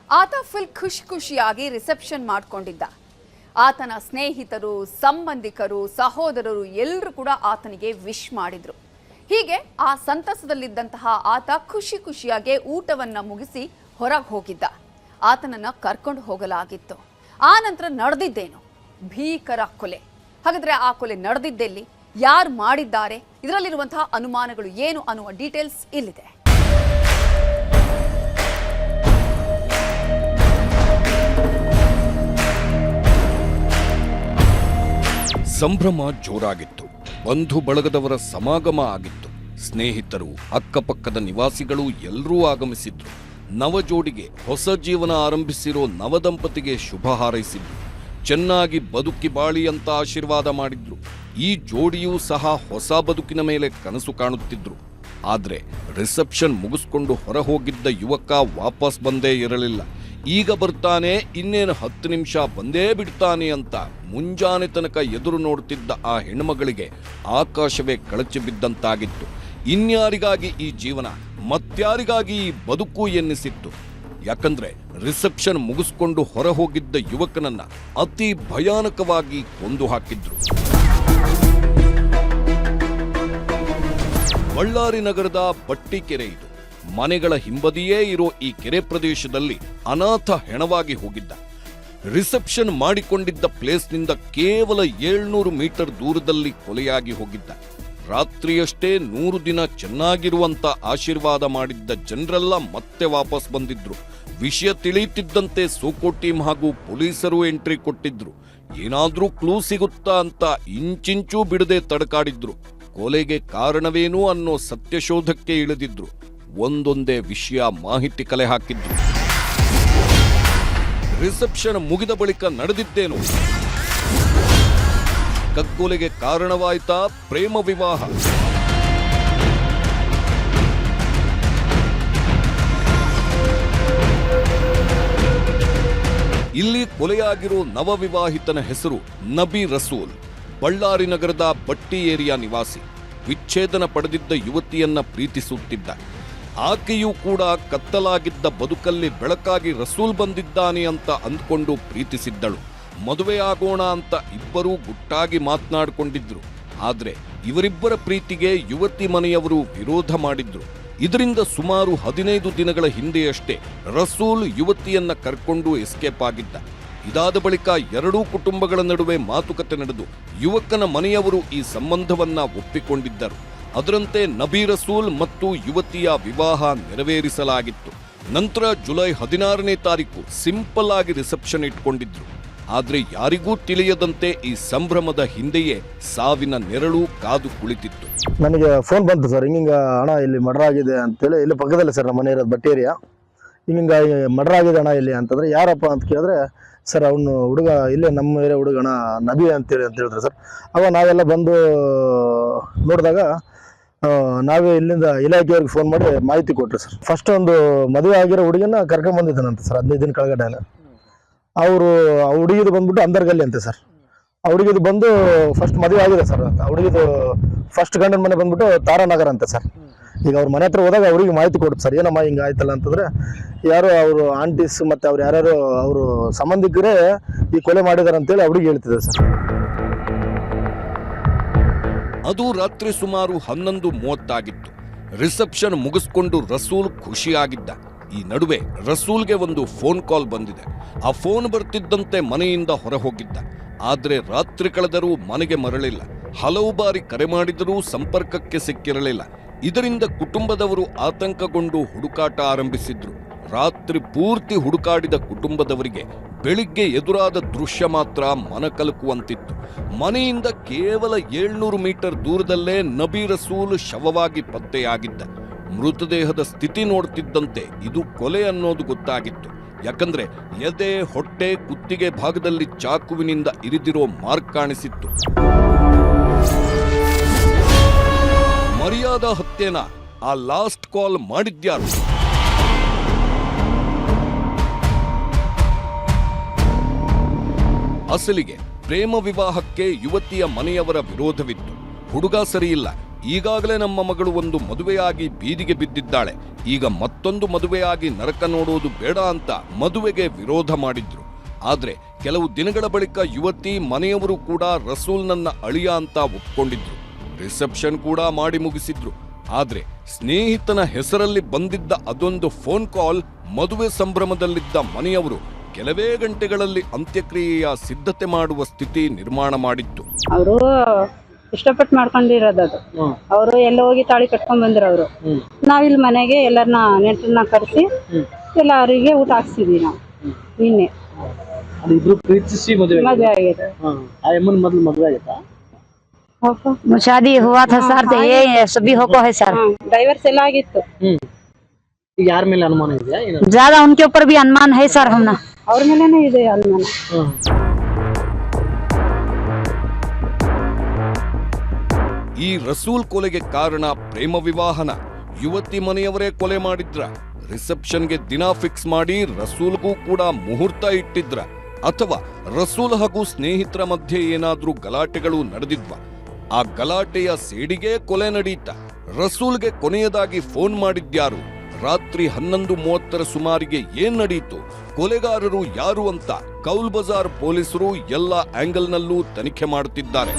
ಆತ ಫುಲ್ ಖುಷಿಯಾಗಿ ರಿಸೆಪ್ಷನ್ ಮಾಡ್ಕೊಂಡಿದ್ದ. ಆತನ ಸ್ನೇಹಿತರು, ಸಂಬಂಧಿಕರು, ಸಹೋದರರು ಎಲ್ಲರೂ ಕೂಡ ಆತನಿಗೆ ವಿಶ್ ಮಾಡಿದ್ರು. ಹೀಗೆ ಆ ಸಂತಸದಲ್ಲಿದ್ದಂತಹ ಆತ ಖುಷಿಯಾಗಿ ಊಟವನ್ನ ಮುಗಿಸಿ ಹೊರಗೆ ಹೋಗಿದ್ದ. ಆತನನ್ನ ಕರ್ಕೊಂಡು ಹೋಗಲಾಗಿತ್ತು. ಆ ನಂತರ ನಡೆದಿದ್ದೇನು? ಭೀಕರ ಕೊಲೆ. ಹಾಗಾದ್ರೆ ಆ ಕೊಲೆ ನಡೆದಿದ್ದೆಲ್ಲಿ, ಯಾರು ಮಾಡಿದ್ದಾರೆ, ಇದರಲ್ಲಿರುವಂತಹ ಅನುಮಾನಗಳು ಏನು ಅನ್ನುವ ಡೀಟೇಲ್ಸ್ ಇಲ್ಲಿದೆ. ಸಂಭ್ರಮ ಜೋರಾಗಿತ್ತು. ಬಂಧು ಬಳಗದವರ ಸಮಾಗಮ ಆಗಿತ್ತು. ಸ್ನೇಹಿತರು, ಅಕ್ಕಪಕ್ಕದ ನಿವಾಸಿಗಳು ಎಲ್ಲರೂ ಆಗಮಿಸಿದ್ರು. ನವಜೋಡಿಗೆ ಹೊಸ ಜೀವನ ಆರಂಭಿಸಿರೋ ನವದಂಪತಿಗೆ ಶುಭ ಹಾರೈಸಿದ್ರು. ಚೆನ್ನಾಗಿ ಬದುಕಿ ಬಾಳಿ ಅಂತ ಆಶೀರ್ವಾದ ಮಾಡಿದ್ರು. ಈ ಜೋಡಿಯೂ ಸಹ ಹೊಸ ಬದುಕಿನ ಮೇಲೆ ಕನಸು ಕಾಣುತ್ತಿದ್ರು. ಆದ್ರೆ ರಿಸೆಪ್ಷನ್ ಮುಗಿಸ್ಕೊಂಡು ಹೊರ ಹೋಗಿದ್ದ ಯುವಕ ವಾಪಸ್ ಬಂದೇ ಇರಲಿಲ್ಲ. ಈಗ ಬರ್ತಾನೆ, ಇನ್ನೇನು 10 ನಿಮಿಷ ಬಂದೇ ಬಿಡ್ತಾನೆ ಅಂತ ಮುಂಜಾನೆ ತನಕ ಎದುರು ನೋಡುತ್ತಿದ್ದ ಆ ಹೆಣ್ಮಗಳಿಗೆ ಆಕಾಶವೇ ಕಳಚಿ ಬಿದ್ದಂತಾಗಿತ್ತು. ಇನ್ಯಾರಿಗಾಗಿ ಈ ಜೀವನ, ಮತ್ಯಾರಿಗಾಗಿ ಈ ಬದುಕು ಎನ್ನಿಸಿತ್ತು. ಯಾಕಂದ್ರೆ ರಿಸೆಪ್ಷನ್ ಮುಗಿಸ್ಕೊಂಡು ಹೊರ ಹೋಗಿದ್ದ ಯುವಕನನ್ನ ಅತಿ ಭಯಾನಕವಾಗಿ ಕೊಂದು ಹಾಕಿದ್ರು. ಬಳ್ಳಾರಿ ನಗರದ ಬಟ್ಟಿಕೆರೆ ಇದು. ಮನೆಗಳ ಹಿಂಬದಿಯೇ ಇರೋ ಈ ಕೆರೆ ಪ್ರದೇಶದಲ್ಲಿ ಅನಾಥ ಹೆಣವಾಗಿ ಹೋಗಿದ್ದ. ರಿಸೆಪ್ಷನ್ ಮಾಡಿಕೊಂಡಿದ್ದ ಪ್ಲೇಸ್ನಿಂದ ಕೇವಲ 700 ಮೀಟರ್ ದೂರದಲ್ಲಿ ಕೊಲೆಯಾಗಿ ಹೋಗಿದ್ದ. ರಾತ್ರಿಯಷ್ಟೇ 100 ದಿನ ಚೆನ್ನಾಗಿರುವಂತ ಆಶೀರ್ವಾದ ಮಾಡಿದ್ದ ಜನರೆಲ್ಲ ಮತ್ತೆ ವಾಪಸ್ ಬಂದಿದ್ರು. ವಿಷಯ ತಿಳಿಯುತ್ತಿದ್ದಂತೆ ಸೋಕೋ ಟೀಮ್ ಹಾಗೂ ಪೊಲೀಸರು ಎಂಟ್ರಿ ಕೊಟ್ಟಿದ್ರು. ಏನಾದ್ರೂ ಕ್ಲೂ ಸಿಗುತ್ತಾ ಅಂತ ಇಂಚಿಂಚೂ ಬಿಡದೆ ತಡಕಾಡಿದ್ರು. ಕೊಲೆಗೆ ಕಾರಣವೇನು ಅನ್ನೋ ಸತ್ಯಶೋಧಕ್ಕೆ ಇಳಿದಿದ್ರು. ಒಂದೊಂದೇ ವಿಷಯ ಮಾಹಿತಿ ಕಲೆ ಹಾಕಿದ್ರು. ರಿಸೆಪ್ಷನ್ ಮುಗಿದ ಬಳಿಕ ನಡೆದಿದ್ದೇನು? ಕಗ್ಗೊಲೆಗೆ ಕಾರಣವಾಯ್ತಾ ಪ್ರೇಮ ವಿವಾಹ? ಇಲ್ಲಿ ಕೊಲೆಯಾಗಿರೋ ನವವಿವಾಹಿತನ ಹೆಸರು ನಬಿ ರಸೂಲ್. ಬಳ್ಳಾರಿ ನಗರದ ಬಟ್ಟಿ ಏರಿಯಾ ನಿವಾಸಿ. ವಿಚ್ಛೇದನ ಪಡೆದಿದ್ದ ಯುವತಿಯನ್ನ ಪ್ರೀತಿಸುತ್ತಿದ್ದ. ಆಕೆಯೂ ಕೂಡ ಕತ್ತಲಾಗಿದ್ದ ಬದುಕಲ್ಲಿ ಬೆಳಕಾಗಿ ರಸೂಲ್ ಬಂದಿದ್ದಾನೆ ಅಂತ ಅಂದ್ಕೊಂಡು ಪ್ರೀತಿಸಿದ್ದಳು. ಮದುವೆಯಾಗೋಣ ಅಂತ ಇಬ್ಬರೂ ಗುಟ್ಟಾಗಿ ಮಾತನಾಡಿಕೊಂಡಿದ್ರು. ಆದ್ರೆ ಇವರಿಬ್ಬರ ಪ್ರೀತಿಗೆ ಯುವತಿ ಮನೆಯವರು ವಿರೋಧ ಮಾಡಿದ್ರು. ಇದರಿಂದ ಸುಮಾರು 15 ದಿನಗಳ ಹಿಂದೆಯಷ್ಟೇ ರಸೂಲ್ ಯುವತಿಯನ್ನ ಕರ್ಕೊಂಡು ಎಸ್ಕೇಪ್ ಆಗಿದ್ದ. ಇದಾದ ಬಳಿಕ ಎರಡೂ ಕುಟುಂಬಗಳ ನಡುವೆ ಮಾತುಕತೆ ನಡೆದು ಯುವಕನ ಮನೆಯವರು ಈ ಸಂಬಂಧವನ್ನ ಒಪ್ಪಿಕೊಂಡಿದ್ದರು. ಅದರಂತೆ ನಬಿ ರಸೂಲ್ ಮತ್ತು ಯುವತಿಯ ವಿವಾಹ ನೆರವೇರಿಸಲಾಗಿತ್ತು. ನಂತರ ಜುಲೈ 16ನೇ ತಾರೀಕು ಸಿಂಪಲ್ ಆಗಿ ರಿಸೆಪ್ಷನ್ ಇಟ್ಕೊಂಡಿದ್ರು. ಆದ್ರೆ ಯಾರಿಗೂ ತಿಳಿಯದಂತೆ ಈ ಸಂಭ್ರಮದ ಹಿಂದೆಯೇ ಸಾವಿನ ನೆರಳು ಕಾದು ಕುಳಿತಿತ್ತು. ನನಗೆ ಫೋನ್ ಬಂತು ಸರ್, ಹಿಂಗ ಹಣ ಇಲ್ಲಿ ಮರ್ಡರ್ ಆಗಿದೆ ಅಂತೇಳಿ. ಇಲ್ಲಿ ಪಕ್ಕದಲ್ಲೇ ಸರ್ ನಮ್ಮ ಮನೆ ಇರೋದು ಬಟ್ಟೆ ಏರಿಯಾ. ಹಿಂಗ ಮರ್ಡರ್ ಆಗಿದೆ ಹಣ ಇಲ್ಲಿ ಅಂತಂದ್ರೆ ಯಾರಪ್ಪ ಅಂತ ಕೇಳಿದ್ರೆ, ಸರ್ ಅವನು ಹುಡುಗ ಇಲ್ಲೇ ನಮ್ಮ ಏರಿಯಾ ಹುಡುಗಣ ನಬಿ ಅಂತೇಳಿ ಅಂತ ಹೇಳಿದ್ರು ಸರ್. ಅವಾಗ ನಾವೆಲ್ಲ ಬಂದು ನೋಡಿದಾಗ ನಾವೇ ಇಲ್ಲಿಂದ ಇಲಾಖೆಯವ್ರಿಗೆ ಫೋನ್ ಮಾಡಿ ಮಾಹಿತಿ ಕೊಟ್ಟರು ಸರ್. ಫಸ್ಟ್ ಒಂದು ಮದುವೆ ಆಗಿರೋ ಹುಡುಗನ ಕರ್ಕೊಂಡ್ ಬಂದಿದ್ದಾನಂತೆ ಸರ್ 15 ದಿನ ಕೆಳಗಡೆ. ಅವರು ಆ ಹುಡುಗಿದು ಬಂದ್ಬಿಟ್ಟು ಅಂದರ್ಗಲ್ಲಿ ಅಂತೆ ಸರ್. ಆ ಹುಡುಗಿದು ಬಂದು ಫಸ್ಟ್ ಮದುವೆ ಆಗಿದೆ ಸರ್ ಅಂತ. ಆ ಹುಡುಗಿದು ಫಸ್ಟ್ ಗಂಡನ ಮನೆ ಬಂದ್ಬಿಟ್ಟು ತಾರಾನಗರ ಅಂತೆ ಸರ್. ಈಗ ಅವ್ರ ಮನೆ ಹತ್ರ ಹೋದಾಗ ಅವ್ರಿಗೆ ಮಾಹಿತಿ ಕೊಡ್ತು ಸರ್, ಏನಮ್ಮ ಹಿಂಗೆ ಆಯ್ತಲ್ಲ ಅಂತಂದ್ರೆ, ಯಾರು ಅವರು ಆಂಟೀಸ್ ಮತ್ತೆ ಅವ್ರು ಯಾರ್ಯಾರು ಅವರು ಸಂಬಂಧಿಕರೇ ಈ ಕೊಲೆ ಮಾಡಿದಾರೆ ಅಂತೇಳಿ ಅವ್ರಿಗೆ ಹೇಳ್ತಿದ್ದಾರೆ ಸರ್. ಅದು ರಾತ್ರಿ ಸುಮಾರು 11:30 ಆಗಿತ್ತು. ರಿಸೆಪ್ಷನ್ ಮುಗಿಸ್ಕೊಂಡು ರಸೂಲ್ ಖುಷಿಯಾಗಿದ್ದ. ಈ ನಡುವೆ ರಸೂಲ್ಗೆ ಒಂದು ಫೋನ್ ಕಾಲ್ ಬಂದಿದೆ. ಆ ಫೋನ್ ಬರ್ತಿದ್ದಂತೆ ಮನೆಯಿಂದ ಹೊರ ಹೋಗಿದ್ದ. ಆದ್ರೆ ರಾತ್ರಿ ಕಳೆದರೂ ಮನೆಗೆ ಮರಳಿಲ್ಲ. ಹಲವು ಬಾರಿ ಕರೆ ಮಾಡಿದರೂ ಸಂಪರ್ಕಕ್ಕೆ ಸಿಕ್ಕಿರಲಿಲ್ಲ. ಇದರಿಂದ ಕುಟುಂಬದವರು ಆತಂಕಗೊಂಡು ಹುಡುಕಾಟ ಆರಂಭಿಸಿದ್ರು. ರಾತ್ರಿ ಪೂರ್ತಿ ಹುಡುಕಾಡಿದ ಕುಟುಂಬದವರಿಗೆ ಬೆಳಿಗ್ಗೆ ಎದುರಾದ ದೃಶ್ಯ ಮಾತ್ರ ಮನಕಲಕುವಂತಿತ್ತು. ಮನೆಯಿಂದ ಕೇವಲ 700 ಮೀಟರ್ ದೂರದಲ್ಲೇ ನಬಿ ರಸೂಲ್ ಶವವಾಗಿ ಪತ್ತೆಯಾಗಿದ್ದ. ಮೃತದೇಹದ ಸ್ಥಿತಿ ನೋಡ್ತಿದ್ದಂತೆ ಇದು ಕೊಲೆ ಅನ್ನೋದು ಗೊತ್ತಾಗಿತ್ತು. ಯಾಕಂದ್ರೆ ಎದೆ, ಹೊಟ್ಟೆ, ಕುತ್ತಿಗೆ ಭಾಗದಲ್ಲಿ ಚಾಕುವಿನಿಂದ ಇರಿದಿರೋ ಮಾರ್ಕ್ ಕಾಣಿಸಿತ್ತು. ಮರ್ಯಾದಾ ಹತ್ಯೆನ ಆ ಲಾಸ್ಟ್ ಕಾಲ್ ಮಾಡಿದ್ಯಾರು? ಅಸಲಿಗೆ ಪ್ರೇಮ ವಿವಾಹಕ್ಕೆ ಯುವತಿಯ ಮನೆಯವರ ವಿರೋಧವಿತ್ತು. ಹುಡುಗ ಸರಿಯಿಲ್ಲ, ಈಗಾಗಲೇ ನಮ್ಮ ಮಗಳು ಒಂದು ಮದುವೆಯಾಗಿ ಬೀದಿಗೆ ಬಿದ್ದಿದ್ದಾಳೆ, ಈಗ ಮತ್ತೊಂದು ಮದುವೆಯಾಗಿ ನರಕ ನೋಡೋದು ಬೇಡ ಅಂತ ಮದುವೆಗೆ ವಿರೋಧ ಮಾಡಿದ್ರು. ಆದ್ರೆ ಕೆಲವು ದಿನಗಳ ಬಳಿಕ ಯುವತಿ ಮನೆಯವರು ಕೂಡ ರಸೂಲ್ ನನ್ನ ಅಳಿಯ ಅಂತ ಒಪ್ಕೊಂಡಿದ್ರು. ರಿಸೆಪ್ಷನ್ ಕೂಡ ಮಾಡಿ ಮುಗಿಸಿದ್ರು. ಆದ್ರೆ ಸ್ನೇಹಿತನ ಹೆಸರಲ್ಲಿ ಬಂದಿದ್ದ ಅದೊಂದು ಫೋನ್ ಕಾಲ್ ಮದುವೆ ಸಂಭ್ರಮದಲ್ಲಿದ್ದ ಮನೆಯವರು ಕೆಲವೇ ಗಂಟೆಗಳಲ್ಲಿ ಅಂತ್ಯಕ್ರಿಯೆಯ ಸಿದ್ಧತೆ ಮಾಡುವ ಸ್ಥಿತಿ ನಿರ್ಮಾಣ ಮಾಡಿತ್ತು. ಅವರು ಇಷ್ಟಪಟ್ಟು ಮಾಡ್ಕೊಂಡಿರೋದು ಅದು. ಅವರು ಎಲ್ಲ ಹೋಗಿ ತಾಳಿ ಕಟ್ಕೊಂಡ್ ಬಂದಿರೋರು. ನಾವಿಲ್ಲಿ ಮನೆಗೆ ಎಲ್ಲರನ್ನ ನೆಂಟರನ್ನ ಕರೆಸಿ ಎಲ್ಲರಿಗೆ ಊಟ ಹಾಕ್ಸಿದ್ವಿ ನಾವು ನಿನ್ನೆ. ಪ್ರೀತಿಸಿ ಮದುವೆ ಆಗಿದೆ. ಮೊದಲು ಮದುವೆ ಆಗಿತ್ತಾ? शादी हुआ था सर, तो ये सभी होको है सर। ಡೈವರ್ಸ್ ಎಲ್ಲ ಆಗಿತ್ತು. ಯಾರ ಮೇಲೆ ಅನುಮಾನ ಇದೆಯಾ? ज्यादा उनके ऊपर भी अनुमान है सर हमना। ಅವ್ರ ಮೇಲೇನೆ ಇದೆ ಅನುಮಾನ. ಈ ರಸೂಲ್ ಕೊಲೆಗೆ ಕಾರಣ ಪ್ರೇಮ ವಿವಾಹನ? ಯುವತಿ ಮನೆಯವರೇ ಕೊಲೆ ಮಾಡಿದ್ರ? ರಿಸೆಪ್ಷನ್ಗೆ ದಿನ ಫಿಕ್ಸ್ ಮಾಡಿ ರಸೂಲ್ಗೂ ಕೂಡ ಮುಹೂರ್ತ ಇಟ್ಟಿದ್ರ? ಅಥವಾ ರಸೂಲ್ ಹಾಗೂ ಸ್ನೇಹಿತರ ಮಧ್ಯೆ ಏನಾದ್ರೂ ಗಲಾಟೆಗಳು ನಡೆದಿದ್ವಾ? ಆ ಗಲಾಟೆಯ ಸೇಡಿಗೆ ಕೊಲೆ ನಡೀತ? ರಸೂಲ್ಗೆ ಕೊನೆಯದಾಗಿ ಫೋನ್ ಮಾಡಿದ್ಯಾರು? ರಾತ್ರಿ 11:30 ಸುಮಾರಿಗೆ ಏನ್ ನಡೀತು? ಕೊಲೆಗಾರರು ಯಾರು ಅಂತ ಕೌಲ್ ಬಜಾರ್ ಪೊಲೀಸರು ಎಲ್ಲ ಆಂಗಲ್ನಲ್ಲೂ ತನಿಖೆ ಮಾಡುತ್ತಿದ್ದಾರೆ.